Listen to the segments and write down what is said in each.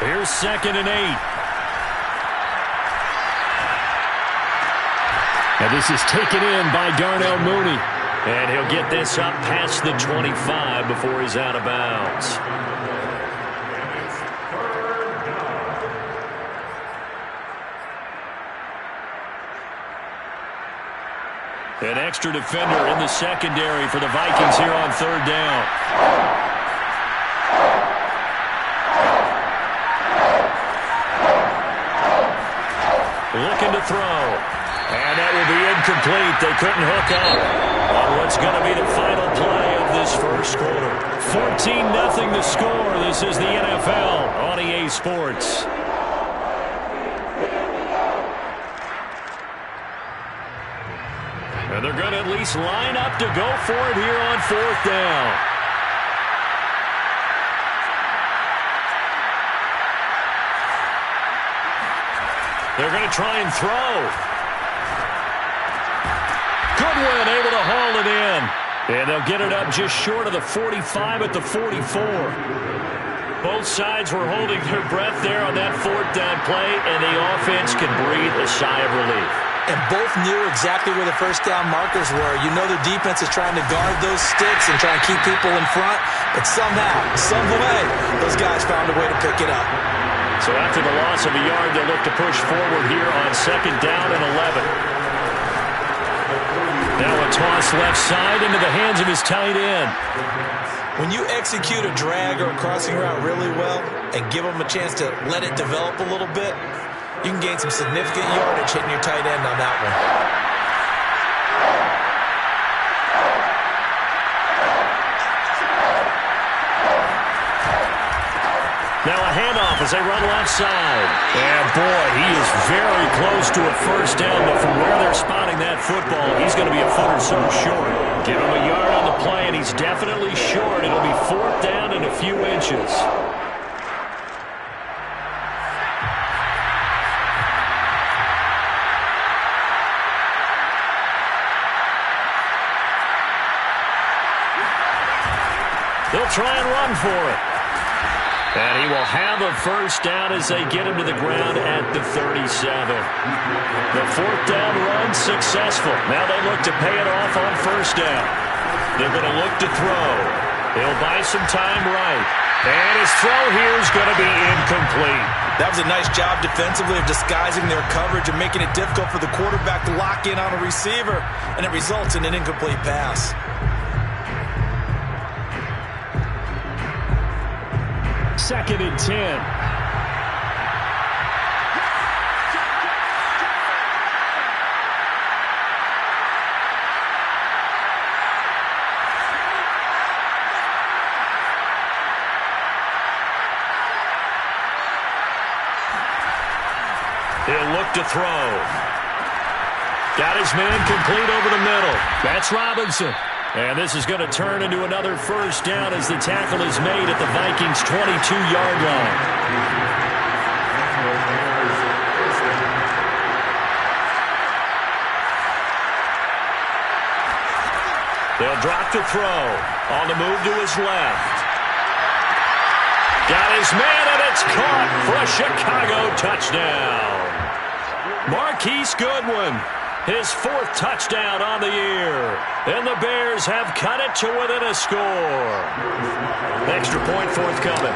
Here's 2nd and 8. And this is taken in by Darnell Mooney. And he'll get this up past the 25 before he's out of bounds. An extra defender in the secondary for the Vikings here on 3rd down. Looking to throw. And that will be incomplete. They couldn't hook up on what's going to be the final play of this first quarter. 14-0 the score. This is the NFL on EA Sports. And they're going to at least line up to go for it here on 4th down. They're going to try and throw. Goodwin able to haul it in. And they'll get it up just short of the 45 at the 44. Both sides were holding their breath there on that 4th down play, and the offense can breathe a sigh of relief. And both knew exactly where the first down markers were. You know the defense is trying to guard those sticks and try and keep people in front. But somehow, some way, those guys found a way to pick it up. So after the loss of a yard, they'll look to push forward here on 2nd down and 11. Now a toss left side into the hands of his tight end. When you execute a drag or a crossing route really well and give them a chance to let it develop a little bit, you can gain some significant yardage hitting your tight end on that one. Now a handoff as they run left side. And boy, he is very close to a first down, but from where they're spotting that football, he's going to be a foot or so short. Give him a yard on the play, and he's definitely short. It'll be 4th down and a few inches. They'll try and run for it. And he will have a first down as they get him to the ground at the 37. The 4th down run successful. Now they look to pay it off on first down. They're going to look to throw. He'll buy some time right. And his throw here is going to be incomplete. That was a nice job defensively of disguising their coverage and making it difficult for the quarterback to lock in on a receiver. And it results in an incomplete pass. 2nd and 10. He'll look to throw. Got his man complete over the middle. That's Robinson. And this is going to turn into another first down as the tackle is made at the Vikings' 22-yard line. They'll drop to throw. On the move to his left. Got his man, and it's caught for a Chicago touchdown. Marquise Goodwin. His 4th touchdown on the year. And the Bears have cut it to within a score. Extra point forthcoming.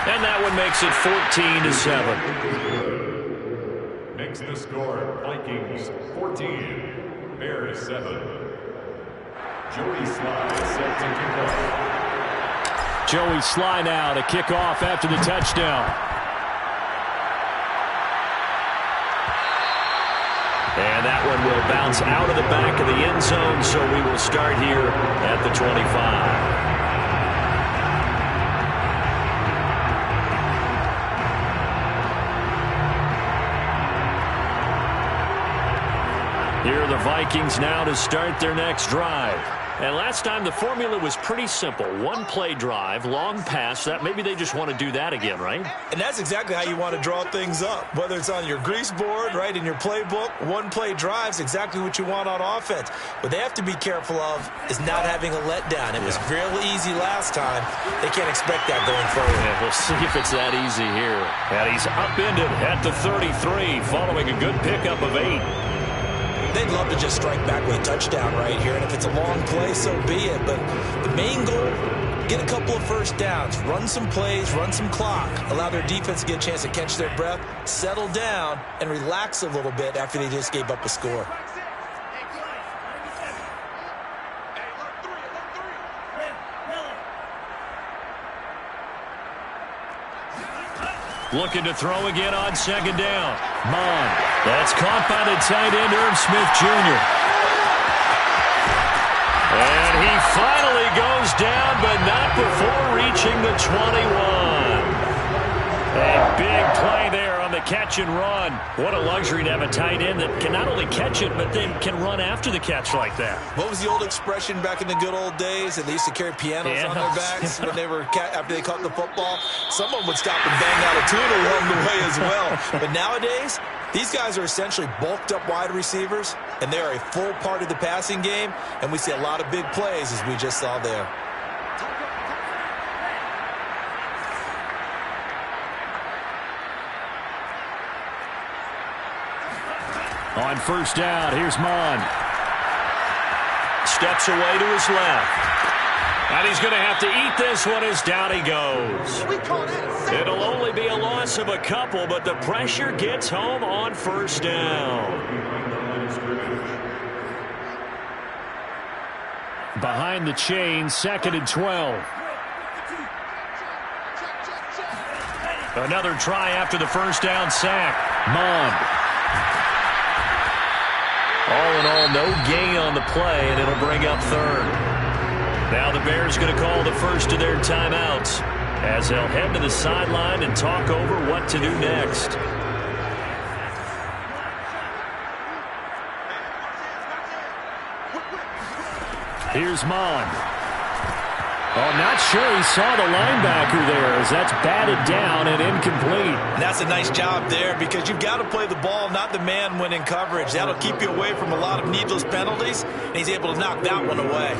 And that one makes it 14-7. Makes the score Vikings 14, Bears 7. Joey Slye set to kick off. Joey Slye now to kick off after the touchdown. And that one will bounce out of the back of the end zone, so we will start here at the 25. Here are the Vikings now to start their next drive. And last time the formula was pretty simple. One play drive, long pass. That maybe they just want to do that again, right? And that's exactly how you want to draw things up. Whether it's on your grease board, right, in your playbook, one play drive is exactly what you want on offense. What they have to be careful of is not having a letdown. It was real easy last time. They can't expect that going forward. Yeah, we'll see if it's that easy here. And he's upended at the 33 following a good pickup of 8. They'd love to just strike back with a touchdown right here, and if it's a long play, so be it. But the main goal, get a couple of first downs, run some plays, run some clock, allow their defense to get a chance to catch their breath, settle down, and relax a little bit after they just gave up a score. Looking to throw again on second down. Mond. That's caught by the tight end, Irv Smith Jr. And he finally goes down, but not before reaching the 21. A big play there on the catch and run. What a luxury to have a tight end that can not only catch it, but then can run after the catch like that. What was the old expression back in the good old days? And they used to carry pianos on their backs when they were after they caught the football. Someone would stop and bang out a tune along the way as well. But nowadays, these guys are essentially bulked up wide receivers, and they're a full part of the passing game. And we see a lot of big plays, as we just saw there. On first down, here's Mond. Steps away to his left. And he's going to have to eat this one as down he goes. It'll only be a loss of a couple, but the pressure gets home on first down. Behind the chain, 2nd and 12. Another try after the first down sack. Mond. All in all, no gain on the play, and it'll bring up 3rd. Now the Bears going to call the first of their timeouts as they'll head to the sideline and talk over what to do next. Here's Mond. Oh, not sure he saw the linebacker there as that's batted down and incomplete. And that's a nice job there because you've got to play the ball, not the man when in coverage. That'll keep you away from a lot of needless penalties, and he's able to knock that one away.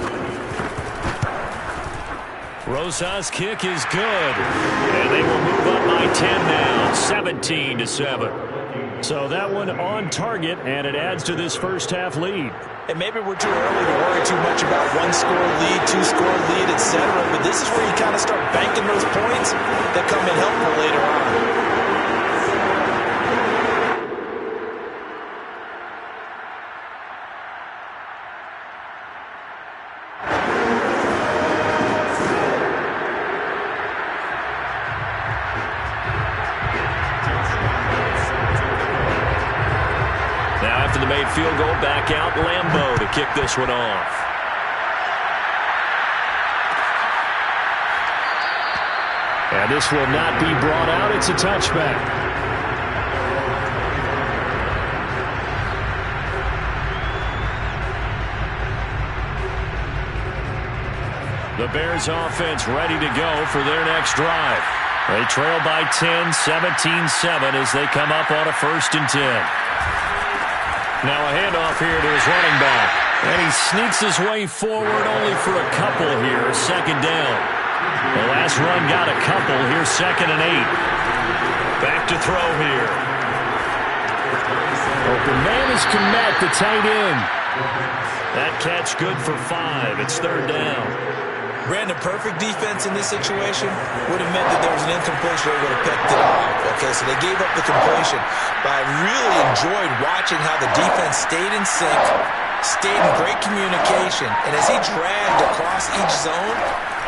Rosas' kick is good, and they will move up by 10 now, 17-7. So that one on target, and it adds to this first half lead. And maybe we're too early to worry too much about 1-score lead, 2-score lead, etc. But this is where you kind of start banking those points that come in helpful later on. Field goal back out. Lambeau to kick this one off. And this will not be brought out. It's a touchback. The Bears offense ready to go for their next drive. They trail by 10, 17-7 as they come up on a 1st and 10. Now a handoff here to his running back. And he sneaks his way forward only for a couple here. 2nd down. The last run got a couple. Here's 2nd and 8. Back to throw here. Open man is Kmet, the tight end. That catch good for 5. It's 3rd down. Brandon, perfect defense in this situation would have meant that there was an incompletion. They would have picked it off. Okay, so they gave up the completion. But I really enjoyed watching how the defense stayed in sync, stayed in great communication. And as he dragged across each zone,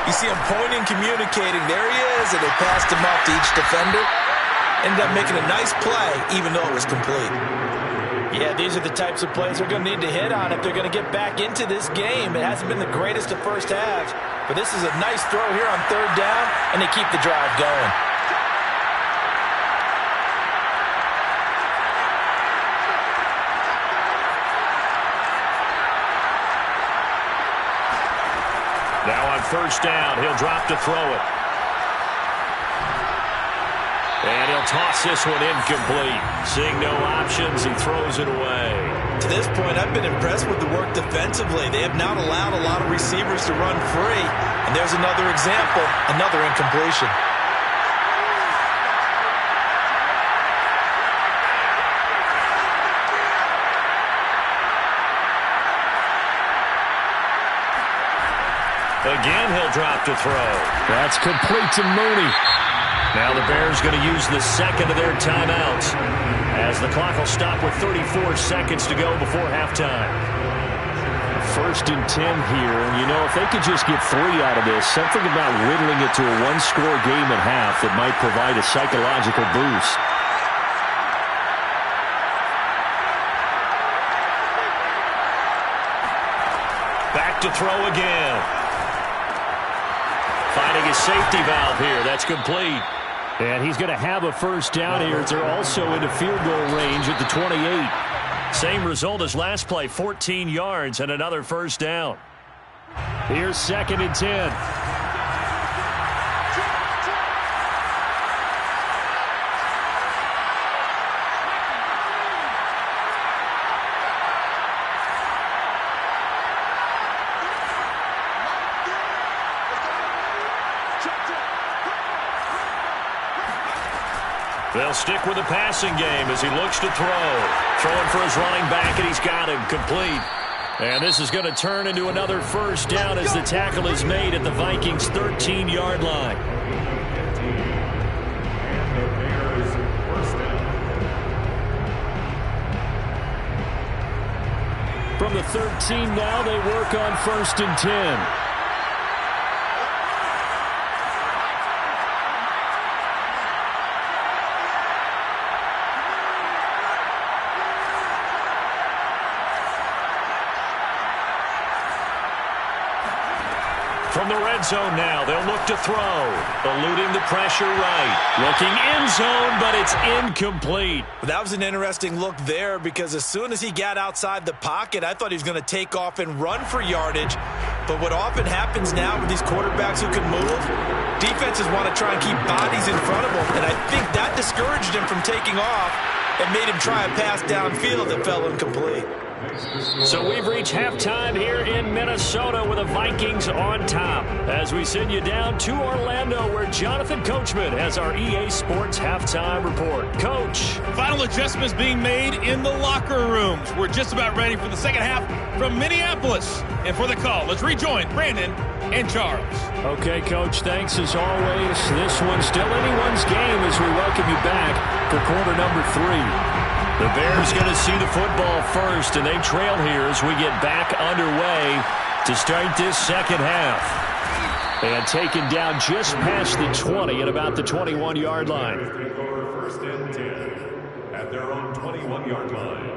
you see him pointing, communicating. There he is, and they passed him off to each defender. Ended up making a nice play, even though it was complete. Yeah, these are the types of plays they're going to need to hit on if they're going to get back into this game. It hasn't been the greatest of first halves, but this is a nice throw here on 3rd down, and they keep the drive going. first down. He'll drop to throw it. And he'll toss this one incomplete. Seeing no options, he throws it away. To this point, I've been impressed with the work defensively. They have not allowed a lot of receivers to run free. And there's another example, another incompletion. Again, he'll drop to throw. That's complete to Mooney. Now the Bears going to use the second of their timeouts as the clock will stop with 34 seconds to go before halftime. 1st and 10 here, and you know, if they could just get 3 out of this, something about whittling it to a one-score game at half that might provide a psychological boost. Back to throw again. Finding his safety valve here. That's complete. And he's going to have a first down here. They're also into field goal range at the 28. Same result as last play, 14 yards and another first down. Here's 2nd and 10. They'll stick with the passing game as he looks to throw. Throwing for his running back, and he's got him complete. And this is going to turn into another first down as the tackle is made at the Vikings' 13-yard line. From the 13 now, they work on 1st and 10. From the red zone now, they'll look to throw. Eluding the pressure right. Looking end zone, but it's incomplete. That was an interesting look there because as soon as he got outside the pocket, I thought he was going to take off and run for yardage. But what often happens now with these quarterbacks who can move, defenses want to try and keep bodies in front of them. And I think that discouraged him from taking off and made him try a pass downfield that fell incomplete. So we've reached halftime here in Minnesota with the Vikings on top as we send you down to Orlando where Jonathan Coachman has our EA Sports halftime report. Coach. Final adjustments being made in the locker rooms. We're just about ready for the second half from Minneapolis. And for the call, let's rejoin Brandon and Charles. Okay, Coach, thanks as always. This one's still anyone's game as we welcome you back for quarter number 3. The Bears going to see the football first, and they trail here as we get back underway to start this second half. And taken down just past the 20 at about the 21-yard line. 1st and 10 at their own 21-yard line.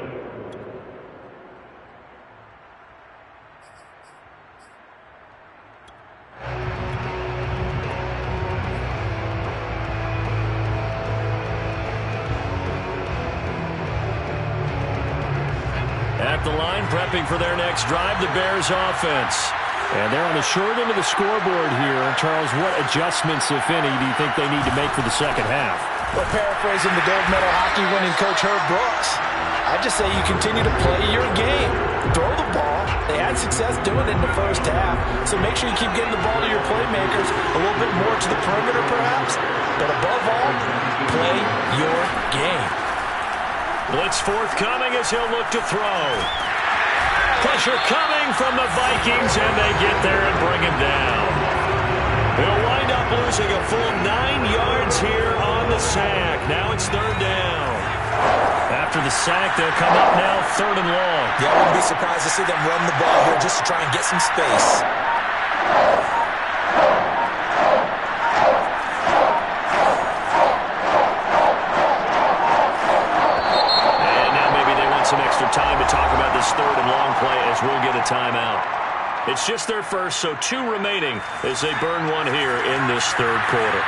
At the line, prepping for their next drive, the Bears offense. And they're on the short end of the scoreboard here. Charles, what adjustments, if any, do you think they need to make for the second half? Well, paraphrasing the gold medal hockey winning coach Herb Brooks, I just say you continue to play your game. Throw the ball. They had success doing it in the first half, so make sure you keep getting the ball to your playmakers a little bit more to the perimeter perhaps. But above all, play your game. Blitz forthcoming as he'll look to throw. Pressure coming from the Vikings, and they get there and bring him down. He'll wind up losing a full 9 yards here on the sack. Now it's 3rd down. After the sack, they'll come up now 3rd and long. Yeah, I wouldn't be surprised to see them run the ball here just to try and get some space. Some extra time to talk about this 3rd and long play as we'll get a timeout. It's just their first, so 2 remaining as they burn one here in this 3rd quarter.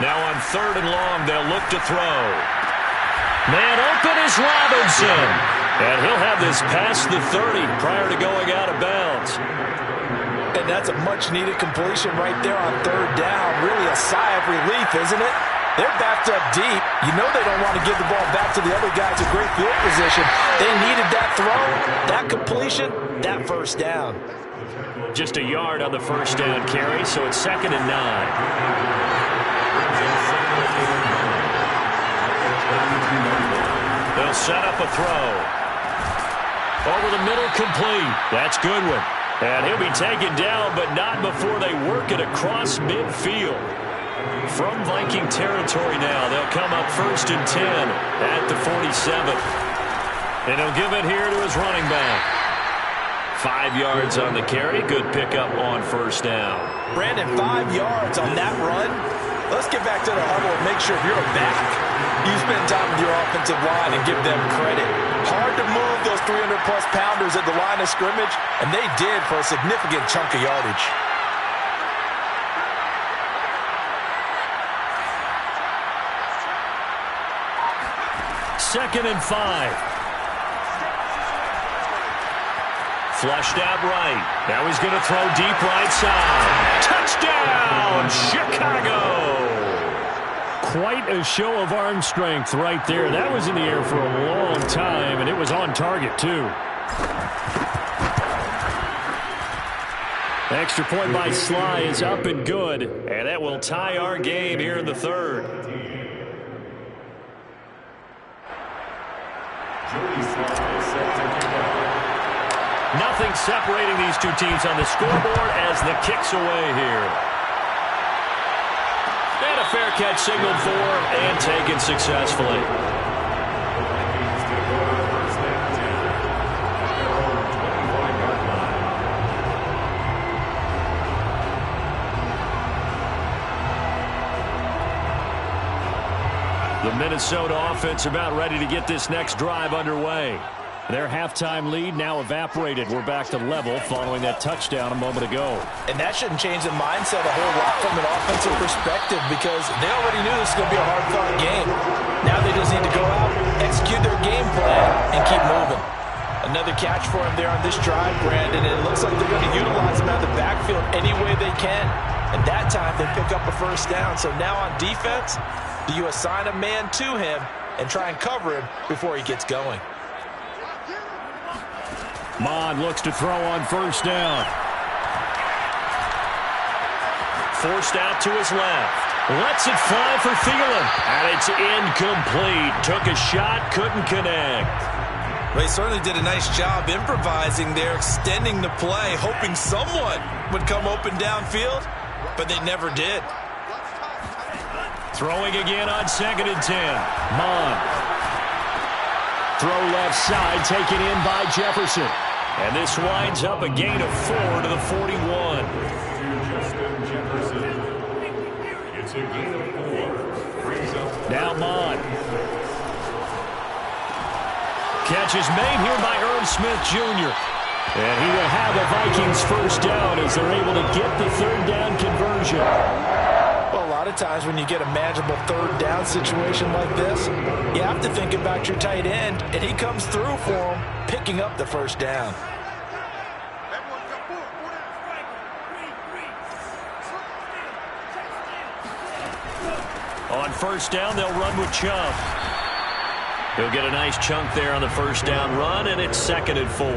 Now on 3rd and long, they'll look to throw. Man open is Robinson. And he'll have this past the 30 prior to going out of bounds. And that's a much-needed completion right there on 3rd down. Really a sigh of relief, isn't it? They're backed up deep. You know they don't want to give the ball back to the other guys in great field position. They needed that throw, that completion, that 1st down. Just a yard on the 1st down carry, so it's 2nd and 9. They'll set up a throw. Over the middle, complete. That's Goodwin. And he'll be taken down, but not before they work it across midfield. From Viking territory now, they'll come up 1st and 10 at the 47. And he'll give it here to his running back. 5 yards on the carry. Good pickup on 1st down. Brandon, 5 yards on that run. Let's get back to the huddle and make sure if you're a back, you spend time with your offensive line and give them credit. Hard to move those 300-plus pounders at the line of scrimmage, and they did for a significant chunk of yardage. Second and 5. Flushed out right. Now he's going to throw deep right side. Touchdown, Chicago! Quite a show of arm strength right there. That was in the air for a long time, and it was on target, too. Extra point by Sly is up and good, and that will tie our game here in the 3rd. Nothing separating these two teams on the scoreboard as the kick's away here. And a fair catch signaled for and taken successfully. The Minnesota offense about ready to get this next drive underway. Their halftime lead now evaporated. We're back to level following that touchdown a moment ago. And that shouldn't change the mindset a whole lot from an offensive perspective because they already knew this was going to be a hard-fought game. Now they just need to go out, execute their game plan, and keep moving. Another catch for him there on this drive, Brandon. And it looks like they're going to utilize him out of the backfield any way they can. And that time they pick up a 1st down. So now on defense, do you assign a man to him and try and cover him before he gets going? Mond looks to throw on 1st down. Forced out to his left. Lets it fly for Thielen. And it's incomplete. Took a shot, couldn't connect. Well, he certainly did a nice job improvising there, extending the play, hoping someone would come open downfield, but they never did. Throwing again on 2nd and 10. Mond. Throw left side, taken in by Jefferson. And this winds up a gain of 4 to the 41. It's a gain of 4. Now Mond. Catch is made here by Irv Smith Jr. And he will have the Vikings 1st down as they're able to get the 3rd down conversion. Well, a lot of times when you get a manageable 3rd down situation like this, you have to think about your tight end, and he comes through for him, picking up the 1st down. On 1st down, they'll run with Chubb. He'll get a nice chunk there on the 1st down run, and it's 2nd and 4.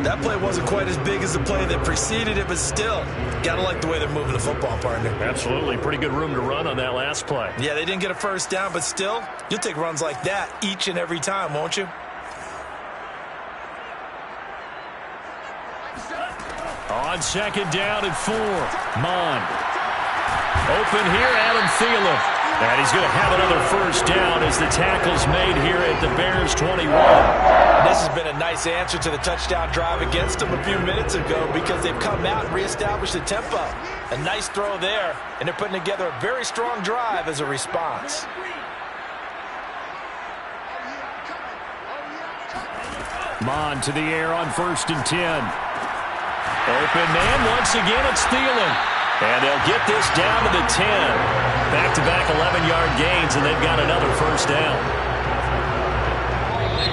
That play wasn't quite as big as the play that preceded it, but still, gotta like the way they're moving the football, partner. Absolutely. Pretty good room to run on that last play. Yeah, they didn't get a 1st down, but still, you'll take runs like that each and every time, won't you? On 2nd down and 4. Mond. Open here, Adam Thielen. And he's going to have another 1st down as the tackle's made here at the Bears 21. And this has been a nice answer to the touchdown drive against them a few minutes ago because they've come out and reestablished the tempo. A nice throw there, and they're putting together a very strong drive as a response. Mond to the air on 1st and 10. Open man once again, it's Thielen. And they'll get this down to the 10. Back-to-back 11-yard gains, and they've got another first down.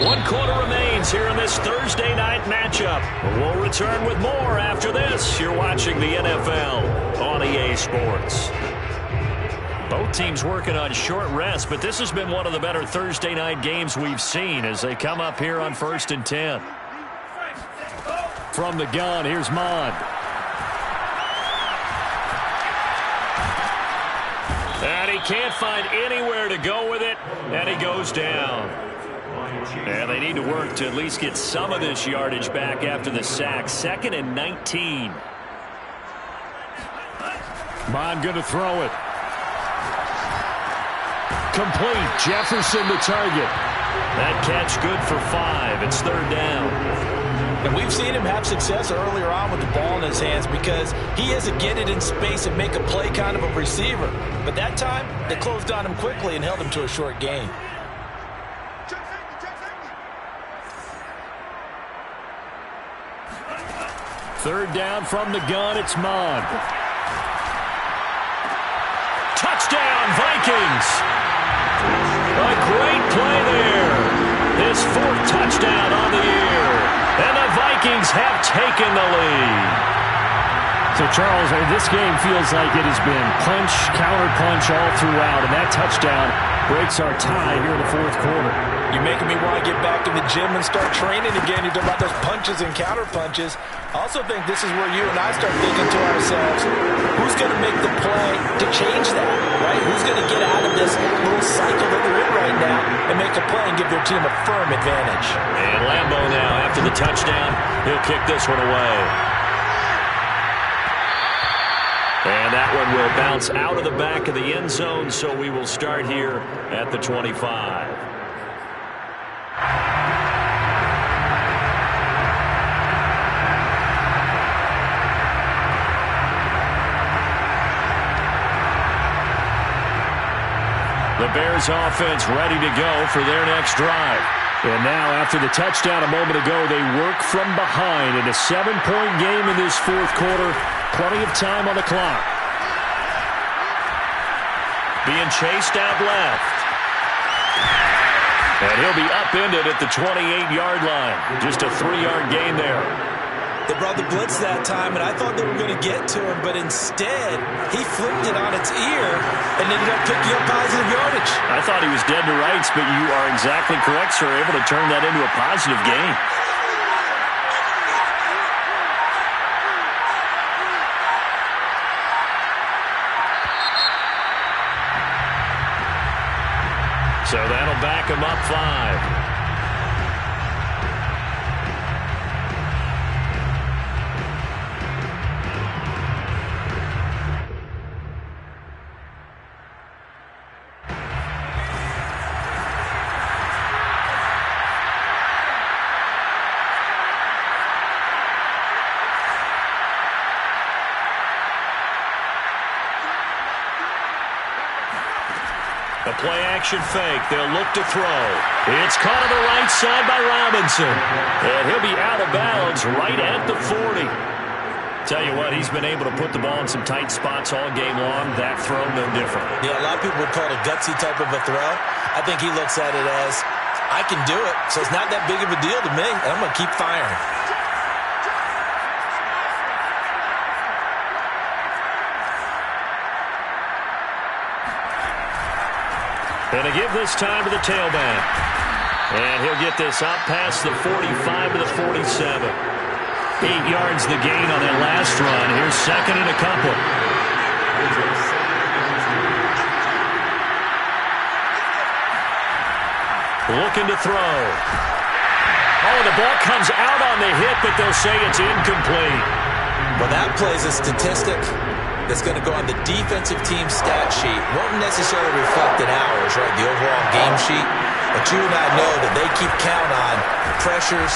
1 quarter remains here in this Thursday night matchup. We'll return with more after this. You're watching the NFL on EA Sports. Both teams working on short rest, but this has been one of the better Thursday night games we've seen as they come up here on 1st and 10. From the gun, here's Mond. And he can't find anywhere to go with it, and he goes down. And they need to work to at least get some of this yardage back after the sack. 2nd and 19. Mond going to throw it. Complete. Jefferson the target. That catch good for 5. It's 3rd down. And we've seen him have success earlier on with the ball in his hands because he is a get it in space and make a play kind of a receiver. But that time, they closed on him quickly and held him to a short gain. Third down from the gun, it's Mond. Touchdown, Vikings! A great play there. His 4th touchdown on the year. And the Vikings have taken the lead. So, Charles, this game feels like it has been punch, counter-punch all throughout, and that touchdown breaks our tie here in the 4th quarter. You're making me want to get back in the gym and start training again. You're talking about those punches and counter-punches. I also think this is where you and I start thinking to ourselves, who's going to make the play to change that, right? Who's going to get out of this little cycle that they're in right now and make a play and give their team a firm advantage? And Lambeau now, after the touchdown, he'll kick this one away. And that one will bounce out of the back of the end zone, so we will start here at the 25. The Bears offense ready to go for their next drive. And now, after the touchdown a moment ago, they work from behind in a 7-point game in this 4th quarter. Plenty of time on the clock. Being chased out left. And he'll be upended at the 28-yard line. Just a 3-yard gain there. They brought the blitz that time, and I thought they were going to get to him, but instead, he flipped it on its ear and ended up picking up positive yardage. I thought he was dead to rights, but you are exactly correct, sir. Able to turn that into a positive gain. So that'll back him up 5. The play-action fake. They'll look to throw. It's caught on the right side by Robinson. And he'll be out of bounds right at the 40. Tell you what, he's been able to put the ball in some tight spots all game long. That throw, no different. Yeah, a lot of people would call it a gutsy type of a throw. I think he looks at it as, I can do it, so it's not that big of a deal to me, and I'm going to keep firing. And to give this time to the tailback. And he'll get this up past the 45 to the 47. 8 yards the gain on that last run. Here's 2nd and a couple. Looking to throw. Oh, the ball comes out on the hit, but they'll say it's incomplete. Well, that plays a statistic that's going to go on the defensive team stat sheet. Won't necessarily reflect in ours, right, the overall game sheet. But you and I know that they keep count on pressures,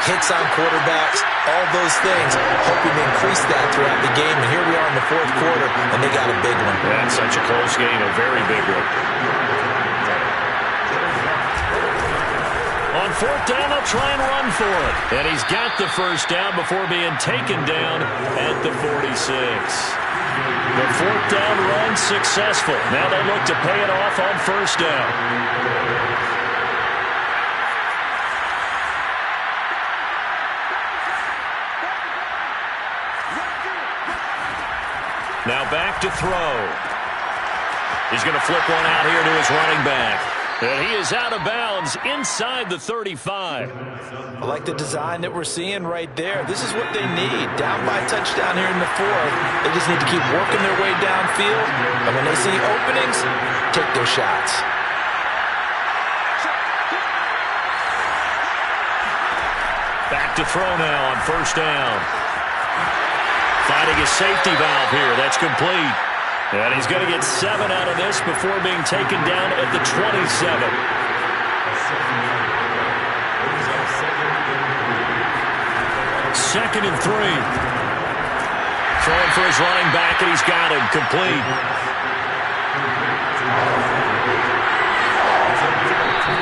hits on quarterbacks, all those things, hoping to increase that throughout the game. And here we are in the 4th quarter, and they got a big one. That's such a close game, a very big one. On 4th down, they'll try and run for it. And he's got the first down before being taken down at the 46. The fourth down run successful. Now they look to pay it off on first down. Now back to throw. He's going to flip one out here to his running back. And he is out of bounds inside the 35. I like the design that we're seeing right there. This is what they need. Down by a touchdown here in the fourth. They just need to keep working their way downfield. And when they see openings, take their shots. Back to throw now on first down. Finding a safety valve here. That's complete. And he's going to get 7 out of this before being taken down at the 27. Second and 3. Throwing for his running back, and he's got him. Complete.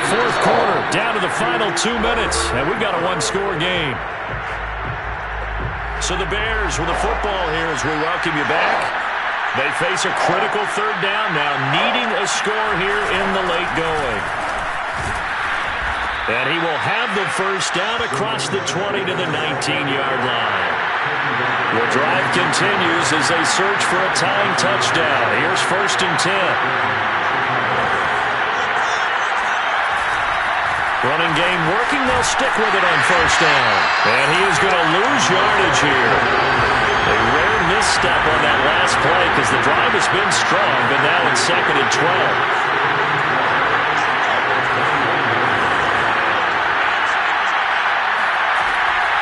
Fourth quarter, down to the final 2 minutes, and we've got a one-score game. So the Bears with the football here as we welcome you back. They face a critical third down now, needing a score here in the late going. And he will have the first down across the 20 to the 19-yard line. The drive continues as they search for a tying touchdown. Here's first and 10. Running game working. They'll stick with it on first down. And he is going to lose yardage here. A rare misstep on that last play because the drive has been strong, but now it's second and 12.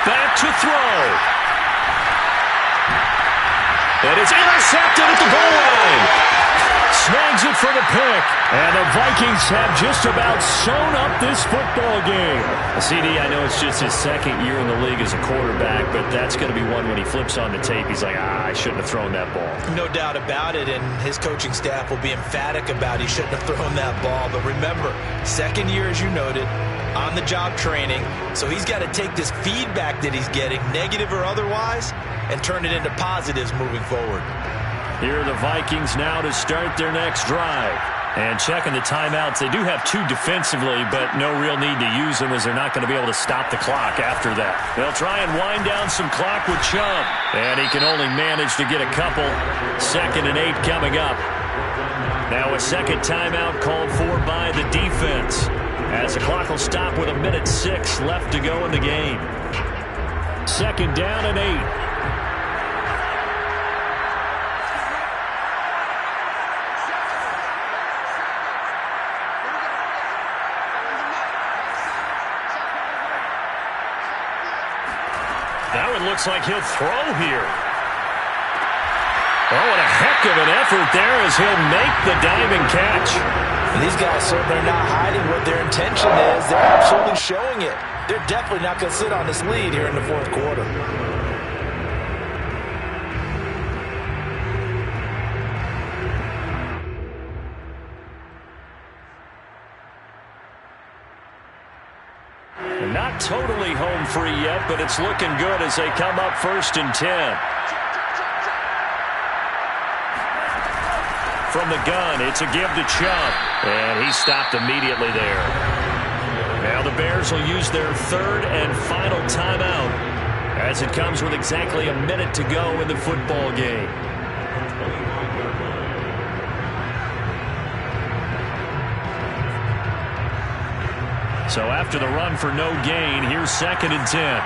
Back to throw. And it's intercepted at the goal line. Snags it for the pick. And the Vikings have just about sewn up this football game. CD, I know it's just his second year in the league as a quarterback, but that's going to be one when he flips on the tape. He's like, I shouldn't have thrown that ball. No doubt about it, and his coaching staff will be emphatic about he shouldn't have thrown that ball. But remember, second year, as you noted, on-the-job training, so he's got to take this feedback that he's getting, negative or otherwise, and turn it into positives moving forward. Here are the Vikings now to start their next drive. And checking the timeouts, they do have 2 defensively, but no real need to use them as they're not going to be able to stop the clock after that. They'll try and wind down some clock with Chubb. And he can only manage to get a couple. Second and 8 coming up. Now a second timeout called for by the defense, as the clock will stop with 1:06 left to go in the game. Second down and 8. That one looks like he'll throw here. Oh, what a heck of an effort there as he'll make the diving catch. And these guys certainly are not hiding what their intention is. They're absolutely showing it. They're definitely not going to sit on this lead here in the fourth quarter. Not totally home free yet, but it's looking good as they come up first and 10. From the gun, it's a give to Chubb. And he stopped immediately there. Now the Bears will use their third and final timeout as it comes with exactly 1 minute to go in the football game. So after the run for no gain, here's second and 10.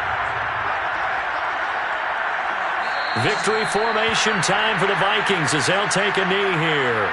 Victory formation time for the Vikings as they'll take a knee here.